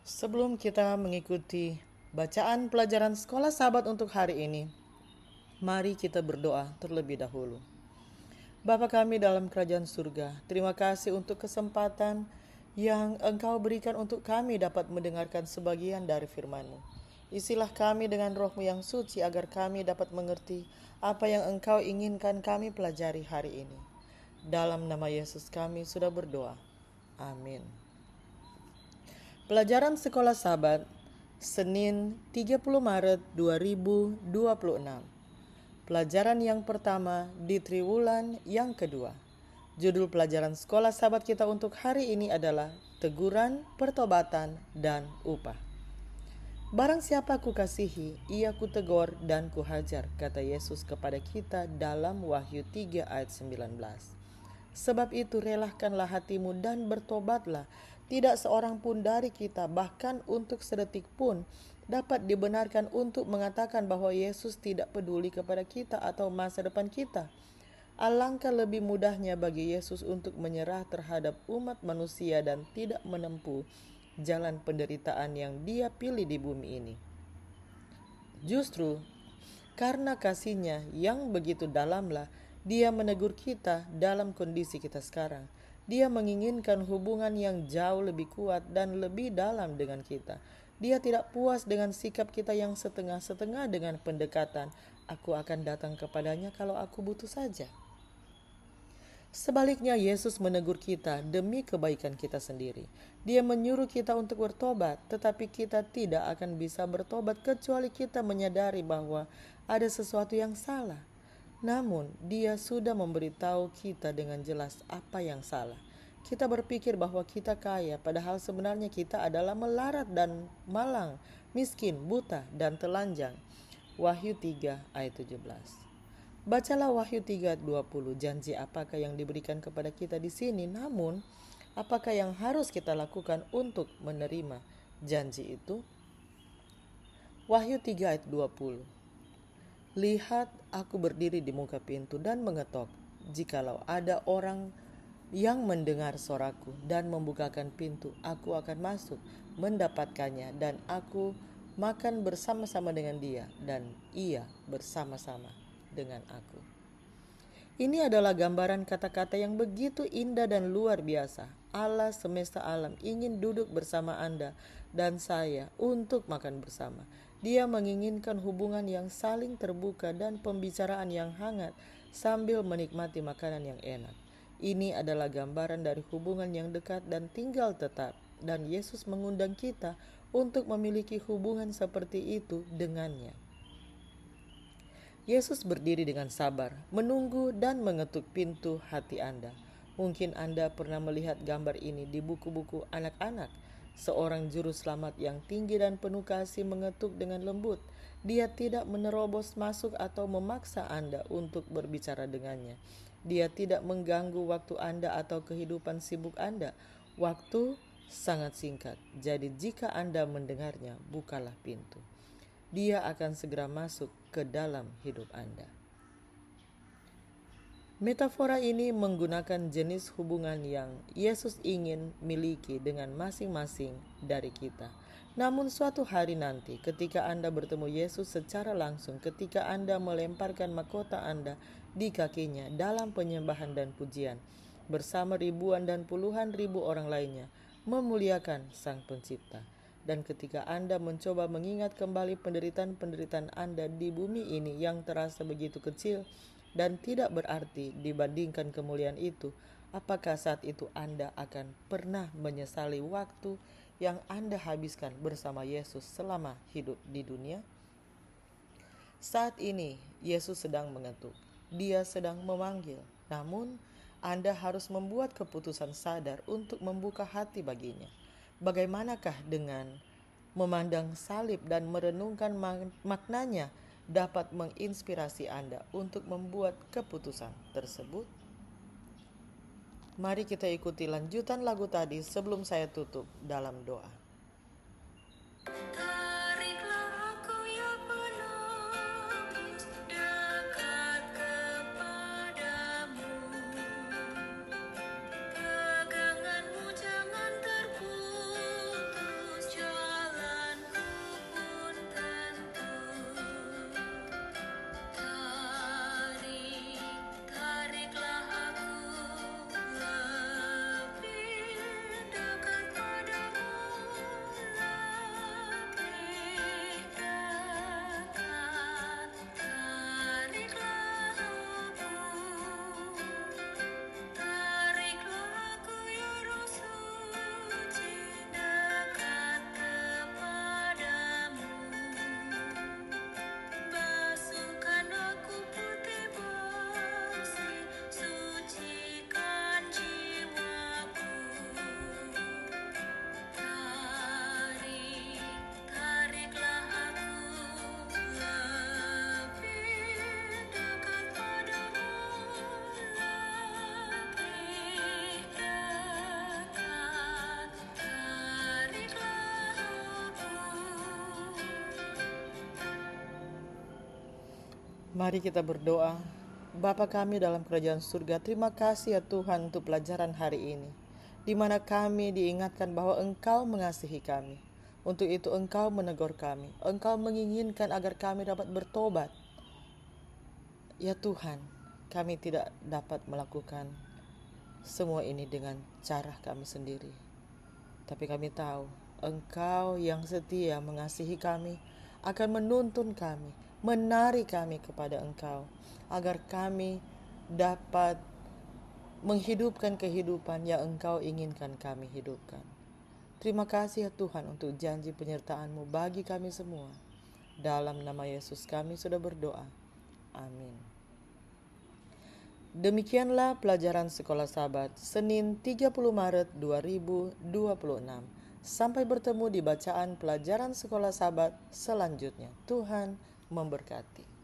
Sebelum kita mengikuti bacaan pelajaran sekolah sahabat untuk hari ini, mari kita berdoa terlebih dahulu. Bapa kami dalam kerajaan surga, terima kasih untuk kesempatan yang Engkau berikan untuk kami dapat mendengarkan sebagian dari firman-Mu. Isilah kami dengan roh-Mu yang suci agar kami dapat mengerti apa yang Engkau inginkan kami pelajari hari ini. Dalam nama Yesus kami sudah berdoa. Amin. Pelajaran Sekolah Sahabat, Senin 30 Maret 2026. Pelajaran yang pertama di triwulan yang kedua. Judul pelajaran Sekolah Sahabat kita untuk hari ini adalah Teguran, Pertobatan, dan Upah. Barang siapa kukasihi, ia kutegur dan kuhajar, kata Yesus kepada kita dalam Wahyu 3 ayat 19. Sebab itu relahkanlah hatimu dan bertobatlah. Tidak seorang pun dari kita, bahkan untuk sedetik pun, dapat dibenarkan untuk mengatakan bahwa Yesus tidak peduli kepada kita atau masa depan kita. Alangkah lebih mudahnya bagi Yesus untuk menyerah terhadap umat manusia dan tidak menempuh jalan penderitaan yang Dia pilih di bumi ini. Justru karena kasihnya yang begitu dalamlah Dia menegur kita dalam kondisi kita sekarang. Dia menginginkan hubungan yang jauh lebih kuat dan lebih dalam dengan kita. Dia tidak puas dengan sikap kita yang setengah-setengah dengan pendekatan, "Aku akan datang kepadanya kalau aku butuh saja." Sebaliknya, Yesus menegur kita demi kebaikan kita sendiri. Dia menyuruh kita untuk bertobat, tetapi kita tidak akan bisa bertobat kecuali kita menyadari bahwa ada sesuatu yang salah. Namun, Dia sudah memberitahu kita dengan jelas apa yang salah. Kita berpikir bahwa kita kaya, padahal sebenarnya kita adalah melarat dan malang, miskin, buta, dan telanjang. Wahyu 3 ayat 17. Bacalah Wahyu 3:20. Janji apakah yang diberikan kepada kita di sini? Namun, apakah yang harus kita lakukan untuk menerima janji itu? Wahyu 3 ayat 20. Lihat, aku berdiri di muka pintu dan mengetok. Jikalau ada orang yang mendengar suaraku dan membukakan pintu, aku akan masuk, mendapatkannya, dan aku makan bersama-sama dengan dia, dan ia bersama-sama dengan aku. Ini adalah gambaran kata-kata yang begitu indah dan luar biasa. Allah semesta alam ingin duduk bersama Anda dan saya untuk makan bersama. Dia menginginkan hubungan yang saling terbuka dan pembicaraan yang hangat sambil menikmati makanan yang enak. Ini adalah gambaran dari hubungan yang dekat dan tinggal tetap. Dan Yesus mengundang kita untuk memiliki hubungan seperti itu dengannya. Yesus berdiri dengan sabar, menunggu dan mengetuk pintu hati Anda. Mungkin Anda pernah melihat gambar ini di buku-buku anak-anak. Seorang juru selamat yang tinggi dan penuh kasih mengetuk dengan lembut. Dia tidak menerobos masuk atau memaksa Anda untuk berbicara dengannya. Dia tidak mengganggu waktu Anda atau kehidupan sibuk Anda. Waktu sangat singkat, jadi jika Anda mendengarnya, bukalah pintu. Dia akan segera masuk ke dalam hidup Anda. Metafora ini menggunakan jenis hubungan yang Yesus ingin miliki dengan masing-masing dari kita. Namun suatu hari nanti, ketika Anda bertemu Yesus secara langsung, ketika Anda melemparkan mahkota Anda di kakinya dalam penyembahan dan pujian, bersama ribuan dan puluhan ribu orang lainnya, memuliakan Sang Pencipta. Dan ketika Anda mencoba mengingat kembali penderitaan-penderitaan Anda di bumi ini yang terasa begitu kecil dan tidak berarti dibandingkan kemuliaan itu, apakah saat itu Anda akan pernah menyesali waktu yang Anda habiskan bersama Yesus selama hidup di dunia? Saat ini, Yesus sedang mengetuk. Dia sedang memanggil. Namun, Anda harus membuat keputusan sadar untuk membuka hati baginya. Bagaimanakah dengan memandang salib dan merenungkan maknanya dapat menginspirasi Anda untuk membuat keputusan tersebut? Mari kita ikuti lanjutan lagu tadi sebelum saya tutup dalam doa. Mari kita berdoa. Bapa kami dalam kerajaan surga, terima kasih ya Tuhan untuk pelajaran hari ini, di mana kami diingatkan bahwa Engkau mengasihi kami. Untuk itu Engkau menegur kami, Engkau menginginkan agar kami dapat bertobat. Ya Tuhan, kami tidak dapat melakukan semua ini dengan cara kami sendiri. Tapi kami tahu Engkau yang setia mengasihi kami akan menuntun kami, menarik kami kepada Engkau, agar kami dapat menghidupkan kehidupan yang Engkau inginkan kami hidupkan. Terima kasih ya Tuhan untuk janji penyertaan-Mu bagi kami semua. Dalam nama Yesus kami sudah berdoa. Amin. Demikianlah pelajaran Sekolah Sabat Senin 30 Maret 2026. Sampai bertemu di bacaan pelajaran Sekolah Sabat selanjutnya. Tuhan memberkati.